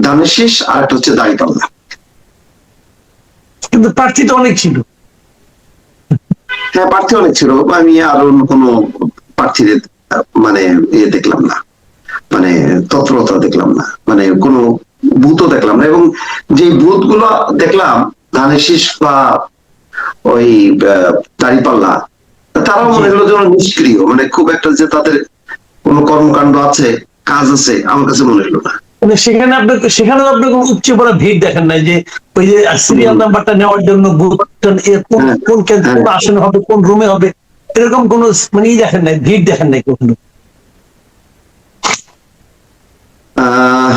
ধানের শীষ আর একটা হচ্ছে দাঁড়িপাল্লা। কিন্তু প্রার্থী তো অনেক ছিল। হ্যাঁ, প্রার্থী অনেক ছিল। আমি আর অন্য কোনো প্রার্থীদের মানে দেখলাম না, মানে তৎপরতা দেখলাম না, মানে কোনো বুথও দেখলাম না। এবং যে বুথ গুলো দেখলাম ধানের শীষ বা ওই দাঁড়িপাল্লা, তারাও মনে হলো যেন নিষ্ক্রিয়, মানে খুব একটা যে তাদের কোনো কর্মকাণ্ড আছে, কাজ আছে, আমার কাছে মনে হলো না। মানে সেখানে আপনি কোনো উপচে পড়া ভিড় দেখেন নাই যে ওই যে সিরিয়াল নাম্বারটা নেওয়ার জন্য বুথ কোন হ্যাঁ, কোন হ্যাঁ। কোন আসনে হবে, কোন রুমে হবে, এরকম কোন মানে দেখেন নাই, ভিড় দেখেন নাই কখনো? আহ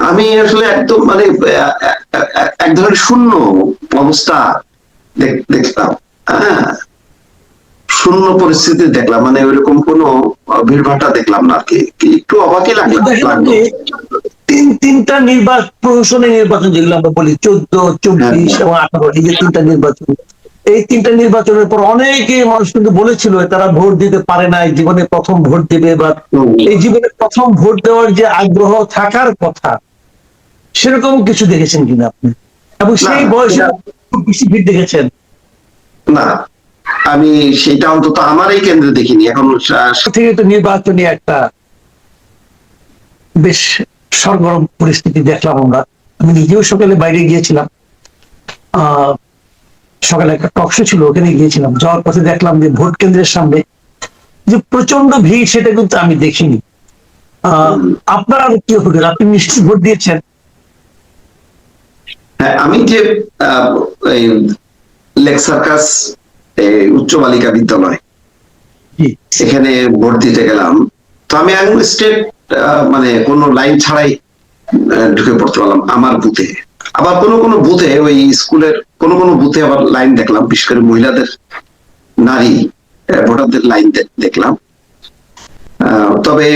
আমি আসলে একদম মানে এক ধরনের শূন্য অবস্থা দেখলাম। হ্যাঁ, শূন্য পরিস্থিতি দেখলাম, মানে ওইরকম কোনো ভিড়ভাট্টা দেখলাম না আর কি। একটু অবাকই দেখেন লাগলো। যে তিনটা প্রহসনের নির্বাচন, যেগুলো আমরা বলি 14, হ্যাঁ, 24 এবং 18, এই যে তিনটা নির্বাচন, এই তিনটা নির্বাচনের পর অনেকে মানুষ কিন্তু বলেছিল তারা ভোট দিতে পারে নাই, জীবনে প্রথম ভোট দিবে, বা এই জীবনে প্রথম ভোট দেওয়ার যে আগ্রহ থাকার কথা, সেরকম কিছু দেখেছেন কিনা আপনি? এবং না, সেই বয়সে খুব বেশি ভিড় দেখেছেন? না, আমি সেটা অন্তত আমার এই কেন্দ্রে দেখিনি এখন। থেকে তো নির্বাচনী একটা বেশ সরগরম পরিস্থিতি দেখলাম আমরা। আমি নিজেও সকালে বাইরে গিয়েছিলাম, সকালে একটা টকশো ছিল, ওখানে গিয়েছিলাম। যাওয়ার পথে দেখলাম যে ভোট কেন্দ্রের সামনে যে প্রচন্ড ভিড়, সেটা কিন্তু আমি দেখিনি। আপনার কি হবে, আপনি নিশ্চিত ভোট দিয়েছেন? হ্যাঁ, আমি যে লেক সার্কাস উচ্চ বালিকা বিদ্যালয়, এখানে ভোট দিতে গেলাম। তো আমি একদম স্টেট, মানে কোনো লাইন ছাড়াই ঢুকে পড়তে পারলাম আমার বুথে। আবার কোনো কোনো বুথে, ওই স্কুলের কোনো কোনো বুথে আবার লাইন দেখলাম, বিশেষ করে মহিলাদের, নারী ভোটারদের লাইন দেখলাম। তবে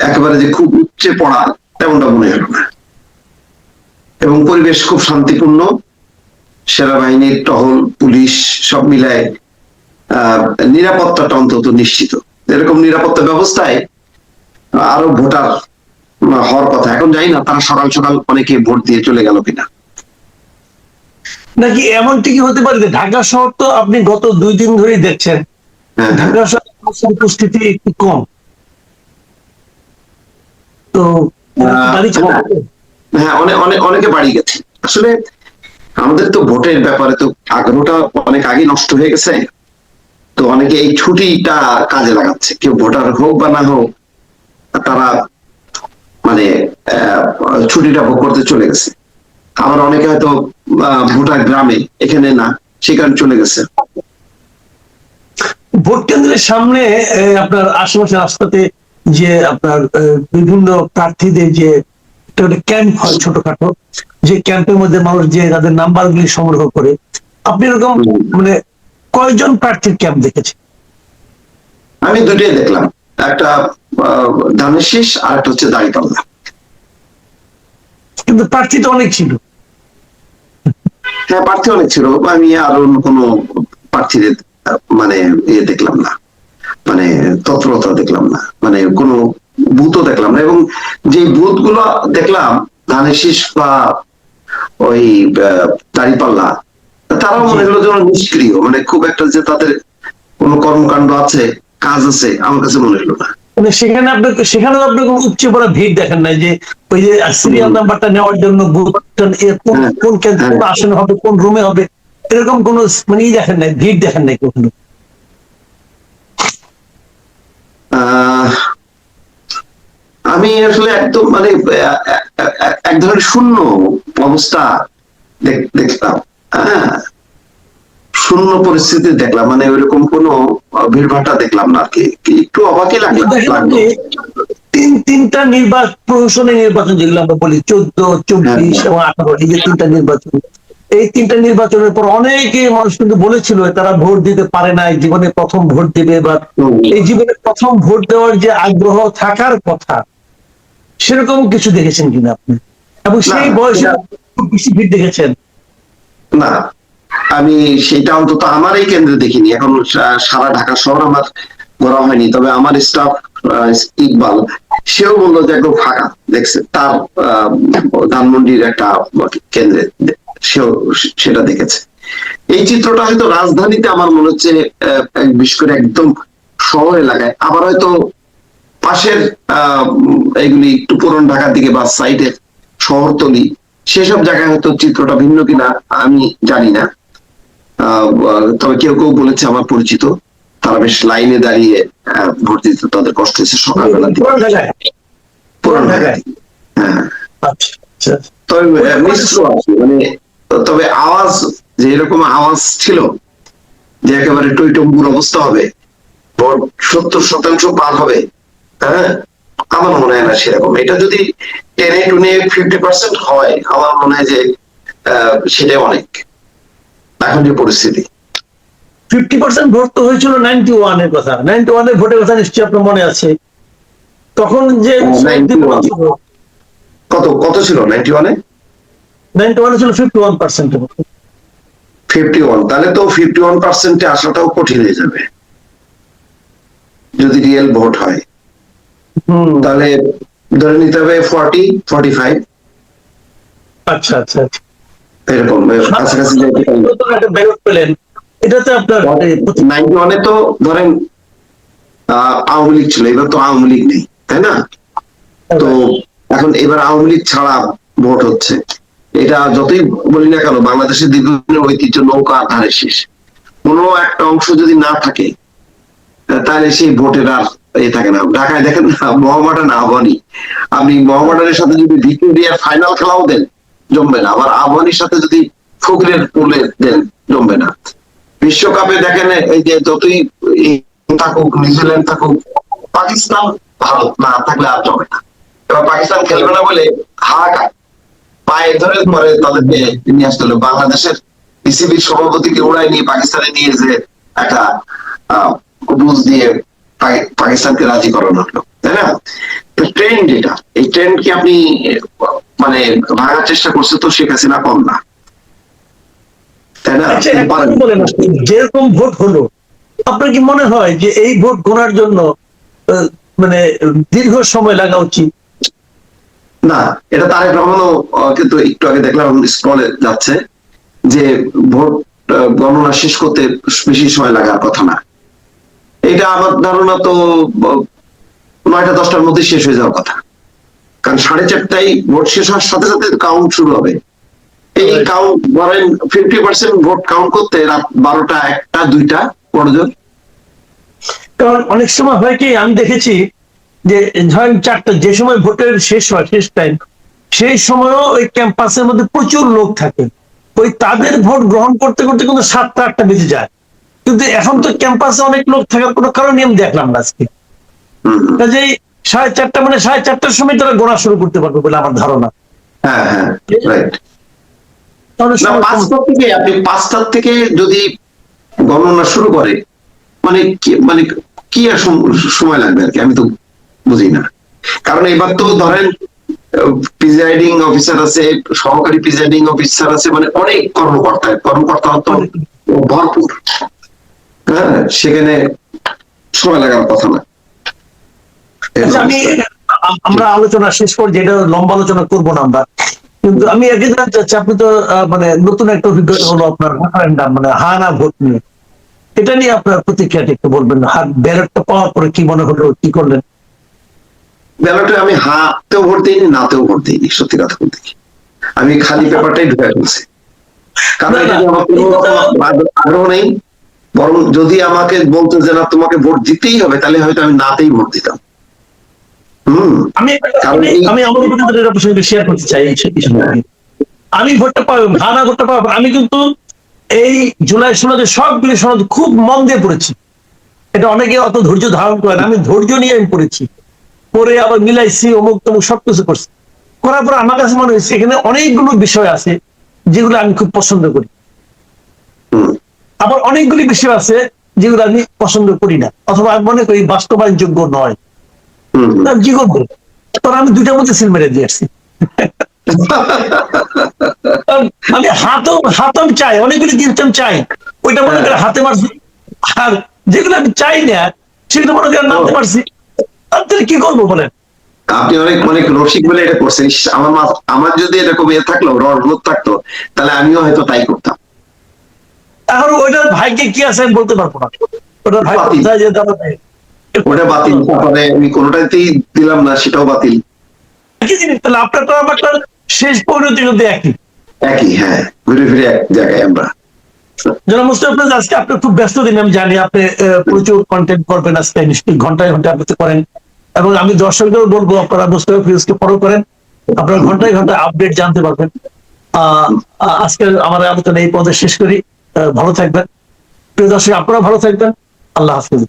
একেবারে যে খুব উচ্চে পড়া তেমনটা মনে হলো না। এবং পরিবেশ খুব শান্তিপূর্ণ, সেনাবাহিনীর টহল, পুলিশ সব মিলায় নিরাপত্তাটা অন্তত নিশ্চিত। এরকম নিরাপত্তা ব্যবস্থায় আরো ভোটার হওয়ার কথা। এখন জানি না তারা সকাল সকাল অনেকে ভোট দিয়ে চলে গেল কিনা। নাকি এমনটি কি হতে পারে যে ঢাকা শহর তো আপনি গত 2 দিন ধরেই দেখছেন, ঢাকা শহর উপস্থিতি একটু কম, তো হ্যাঁ, অনেকে বাড়ি গেছে। আসলে আমাদের তো ভোটের ব্যাপারে তো আগ্রহটা অনেক আগে নষ্ট হয়ে গেছে। তো অনেকে এই ছুটিটা কাজে লাগাচ্ছে, কেউ ভোটার হোক বা না হোক, তারা মানে ছুটিটা ভোগ করতে চলে গেছে। আবার অনেকে হয়তো ভোটার গ্রামে, এখানে না, সেখানে চলে গেছে। ভোট কেন্দ্রের সামনে আপনার আশেপাশে রাস্তাতে যে আপনার বিভিন্ন প্রার্থীদের যে ক্যাম্প হয় ছোটখাটো, যে ক্যাম্পের মধ্যে মানুষ যে তাদের নাম্বার গুলি সংগ্রহ করে, আপনি এরকম মানে কয়জন প্রার্থীর ক্যাম্প দেখেছেন? আমি দুটোই দেখলাম, একটা ধানের শীষ আর একটা হচ্ছে দাঁড়িপাল্লা। কিন্তু প্রার্থী তো অনেক ছিল। হ্যাঁ, প্রার্থী অনেক ছিল। আমি আর অন্য কোনো প্রার্থীদের মানে দেখলাম না, মানে তৎপরতা দেখলাম না, মানে কোনো বুথও দেখলাম না। এবং যে বুথ গুলো দেখলাম ধানের শীষ বা ওই দাঁড়িপাল্লা, তারাও মনে হলো যেন নিষ্ক্রিয়, মানে খুব একটা যে তাদের কোনো কর্মকাণ্ড আছে, কাজ আছে, আমার কাছে মনে হলো না। মানে সেখানে আপনি কোনো উপচে পড়া ভিড় দেখেন নাই যে ওই যে সিরিয়াল নাম্বারটা নেওয়ার জন্য বুথ কোন কোন আসনে হবে, কোন রুমে হবে, এরকম কোন মানে দেখেন নাই, ভিড় দেখেন নাই কখনো? আমি আসলে একদম মানে এক ধরনের শূন্য অবস্থা দেখলাম। হ্যাঁ, শূন্য পরিস্থিতি দেখলাম, মানে ওইরকম কোনো ভিড়ভাট্টা দেখলাম না আর কি। একটু অবাকই লাগলো। তিনটা প্রহসনের নির্বাচন, যেগুলো আমরা বলি 14, 24 এবং 18, এই যে তিনটা নির্বাচন, এই তিনটা নির্বাচনের পর অনেকে মানুষ কিন্তু বলেছিল তারা ভোট দিতে পারে নাই, জীবনে প্রথম ভোট দিবে, বা এই জীবনে প্রথম ভোট দেওয়ার যে আগ্রহ থাকার কথা, সেরকম কিছু দেখেছেন কিনা আপনি? এবং সেই বয়সে খুব বেশি ভিড় দেখেছেন? না, আমি সেটা অন্তত আমার এই কেন্দ্রে দেখিনি। এখন সারা ঢাকা শহর আমার ঘোরা হয়নি, তবে আমার স্টাফ ইকবাল, সেও বললো যে একদম ফাঁকা দেখছে তার ধানমন্ডির একটা কেন্দ্রে, সেও সেটা দেখেছে। এই চিত্রটা হয়তো রাজধানীতে আমার মনে হচ্ছে বিশেষ করে একদম শহর এলাকায়, আবার হয়তো পাশের এইগুলি একটু পুরন ঢাকার দিকে বা সাইডের শহরতলি সেসব জায়গায় হয়তো চিত্রটা ভিন্ন কিনা আমি জানি না। তবে কেউ কেউ বলেছে আমার পরিচিত তারা বেশ লাইনে দাঁড়িয়ে ভোট দিতে তাদের কষ্ট হয়েছে সকালবেলা দিকে পুরান ঢাকায়। হ্যাঁ, তবে মিশ্র আছে, মানে তবে আওয়াজ যে এরকম আওয়াজ ছিল যে একেবারে টইটম্বুর অবস্থা হবে, ভোট 70% পার হবে, হ্যাঁ, আমার মনে হয় না সেরকম। এটা যদি 10-50% হয় আমার মনে হয় যে সেটা অনেক। এখন যে পরিস্থিতি 50% ভোট তো হয়েছিল 91 এর কথা, 91 এর ভোটের কথা নিশ্চয়ই আপনার মনে আছে। তখন যে 91 কত কত ছিল 91-এ? 91 ছিল 51%। 51, তাহলে তো 51% আসাটাও কঠিন হয়ে যাবে যদি রিয়েল ভোট হয়। তাহলে ধরে নিতে হবে 40-45। আচ্ছা আচ্ছা আচ্ছা, এরকম কাছাকাছি পেলেন। এটাতে আপনার 91-এ তো ধরেন আওয়ামী লীগ ছিল, এবার তো আওয়ামী লীগ নেই, তাই না? তো এখন এবার আওয়ামী লীগ ছাড়া ভোট হচ্ছে। এটা যতই বলি না কেন বাংলাদেশের দীর্ঘদিনের ঐতিহ্য নৌকা ধারে শেষ, কোনো একটা অংশ যদি না থাকে তাহলে সেই ভোটের আর থাকে না। ঢাকায় দেখেন না মোহামেডান আহ্বানী, আপনি মোহামেডানের সাথে যদি ভিক্টোরিয়ার ফাইনাল খেলাও দেন জমবে না, আবার আহ্বানীর সাথে যদি ফখরের পোলে দেন জমবে না। বিশ্বকাপে দেখেন এই যে যতই থাকুক নিউজিল্যান্ড থাকুক, পাকিস্তান ভারত না থাকলে আর জমে না। এবার পাকিস্তান খেলবে না বলে হাহাকার, পায়ে ধরে পরে তাদেরকে নিয়ে আসতে হলো। বাংলাদেশের বিসিবির সভাপতিকে উড়াই নিয়ে পাকিস্তানে নিয়ে যে একটা বুঝ দিয়ে পাকিস্তানকে রাজি করানো হলো, তাই না? ট্রেন্ড এটা, এই ট্রেন্ড কি আপনি মানে ভাঙার চেষ্টা করছে তো শেখ হাসিনা, কম না, তাই না? যেরকম ভোট হলো, আপনার কি মনে হয় যে এই ভোট গোনার জন্য মানে দীর্ঘ সময় লাগা উচিত? না, এটা তারেক রহমানও কিন্তু একটু আগে দেখলাম স্ক্রলে যাচ্ছে যে ভোট গণনা শেষ করতে বেশি সময় লাগার কথা না। এটা আমার ধারণা তো 9টা-10টার মধ্যে শেষ হয়ে যাওয়ার কথা, কারণ 4:30টায় ভোট শেষ হওয়ার সাথে সাথে কাউন্ট শুরু হবে। এই কাউন্ট ধরেন 50% ভোট কাউন্ট করতে রাত 12টা, 1টা, 2টা পর্যন্ত। কারণ অনেক সময় হয় কি, আমি দেখেছি যে ধরেন 4টা, যে সময় ভোটের শেষ হয়, শেষ টাইম, সেই সময়ও ওই ক্যাম্পাসের মধ্যে প্রচুর লোক থাকে, ওই তাদের ভোট গ্রহণ করতে করতে কিন্তু 7টা-8টা বেজে যায়। কিন্তু এখন তো ক্যাম্পাসে অনেক লোক থাকার কোনো কারণে আমি দেখলাম না আজকে। কাজেই 4:30 মানে 4:30টার সময় তারা গোনা শুরু করতে পারবে বলে আমার ধারণা। হ্যাঁ হ্যাঁ, রাইট। আপনি 5টার থেকে যদি গণনা শুরু করে মানে কি আর সময় লাগবে আর কি, আমি তো বুঝি না। কারণ এবার তো ধরেন প্রিজাইডিং অফিসার আছে, সহকারী প্রিজাইডিং অফিসার আছে, মানে অনেক কর্মকর্তা তো ভরপুর। হ্যাঁ, সেখানে সময় লাগার কথা না। আমরা আলোচনা শেষ করে, যেটা লম্বা আলোচনা করবো না আমরা, কিন্তু আমি আগে জানতে চাচ্ছি, আপনি তো মানে নতুন একটা অভিজ্ঞতা হলো আপনার রেফারেন্ডাম, মানে হা না ভোট নিয়ে, এটা নিয়ে আপনার প্রতিক্রিয়াটা একটু বলবেন। ব্যালটটা পাওয়ার পরে কি মনে হলো, কি করলেন? ব্যালটে আমি হাতেও ভোট দিইনি, নাতেও ভোট দিইনি, সত্যি কথা বলতে কি আমি খালি পেপারটাই ঢুকাই ফেলছি। কারণ এটা আমার কোনো আগ্রহ নেই, বরং যদি আমাকে বলতো যে না তোমাকে ভোট দিতেই হবে, তাহলে হয়তো আমি নাতেই ভোট দিতাম। আমি আমার প্রসঙ্গে শেয়ার করতে চাই। আমি ভোটটা পাবো, ভাড়া ভোটটা পাবো, আমি কিন্তু এই জুলাই সনদে সবগুলি সনদ খুব মন দিয়ে পড়েছি। এটা অনেকে অত ধৈর্য ধারণ করেন, আমি ধৈর্য নিয়ে আমি পড়েছি, পরে আবার মিলাইছি, অমুক তমুক সবকিছু করছি। করার পর আমার কাছে মনে হয়েছে এখানে অনেকগুলো বিষয় আছে যেগুলো আমি খুব পছন্দ করি, আবার অনেকগুলি বিষয় আছে যেগুলো আমি পছন্দ করি না, অথবা আমি মনে করি বাস্তবায়ন যোগ্য নয়। কি করবো, তখন আমি 2টার মধ্যে সিল মেরে দিয়ে আসছি। আমি হাতম চাই, অনেকগুলি জিনিস আমি চাই, ওইটা মনে করে হাতে মারছি, আর যেগুলো আমি চাই না সেগুলো মনে করে নামতে পারছি। তাহলে কি করবো বলেন? আপনি অনেক অনেক রসিক বলে এটা করছেন। ইস, আমার যদি এরকম ইয়ে থাকলো, রড থাকতো, তাহলে আমিও হয়তো তাই করতাম। এখন ওইটার ভাগ্যে কি আছে আমি বলতে পারবো না, ওটার ভাগ্য বাতিল, কোথায় যে দাঁড়াবে। ওটা বাতিল, তারপরে আমি কোনোটাতেই দিলাম না, সেটাও বাতিল। একই জিনিস, তাহলে আপনারটা আমারটার শেষ পরিণতি কিন্তু একই। একই, হ্যাঁ, ঘুরে ফিরে এক জায়গায় আমরা। যারা মুস্তাফিজ, আজকে আপনার খুব ব্যস্ত দিন, আমি জানি আপনি প্রচুর কন্টেন্ট করবেন আজকে, নিশ্চয়ই ঘন্টায় ঘন্টায় আপনি করেন। এবং আমি দর্শকদের বলবো আপনারা মুস্তাফিজকে ফলো করেন, আপনারা ঘন্টায় ঘন্টায় আপডেট জানতে পারবেন। আজকে আমার আলোচনা এই পদে শেষ করি। ভালো থাকবেন প্রিয় দর্শক, আপনারা ভালো থাকবেন। আল্লাহ হাফিজ।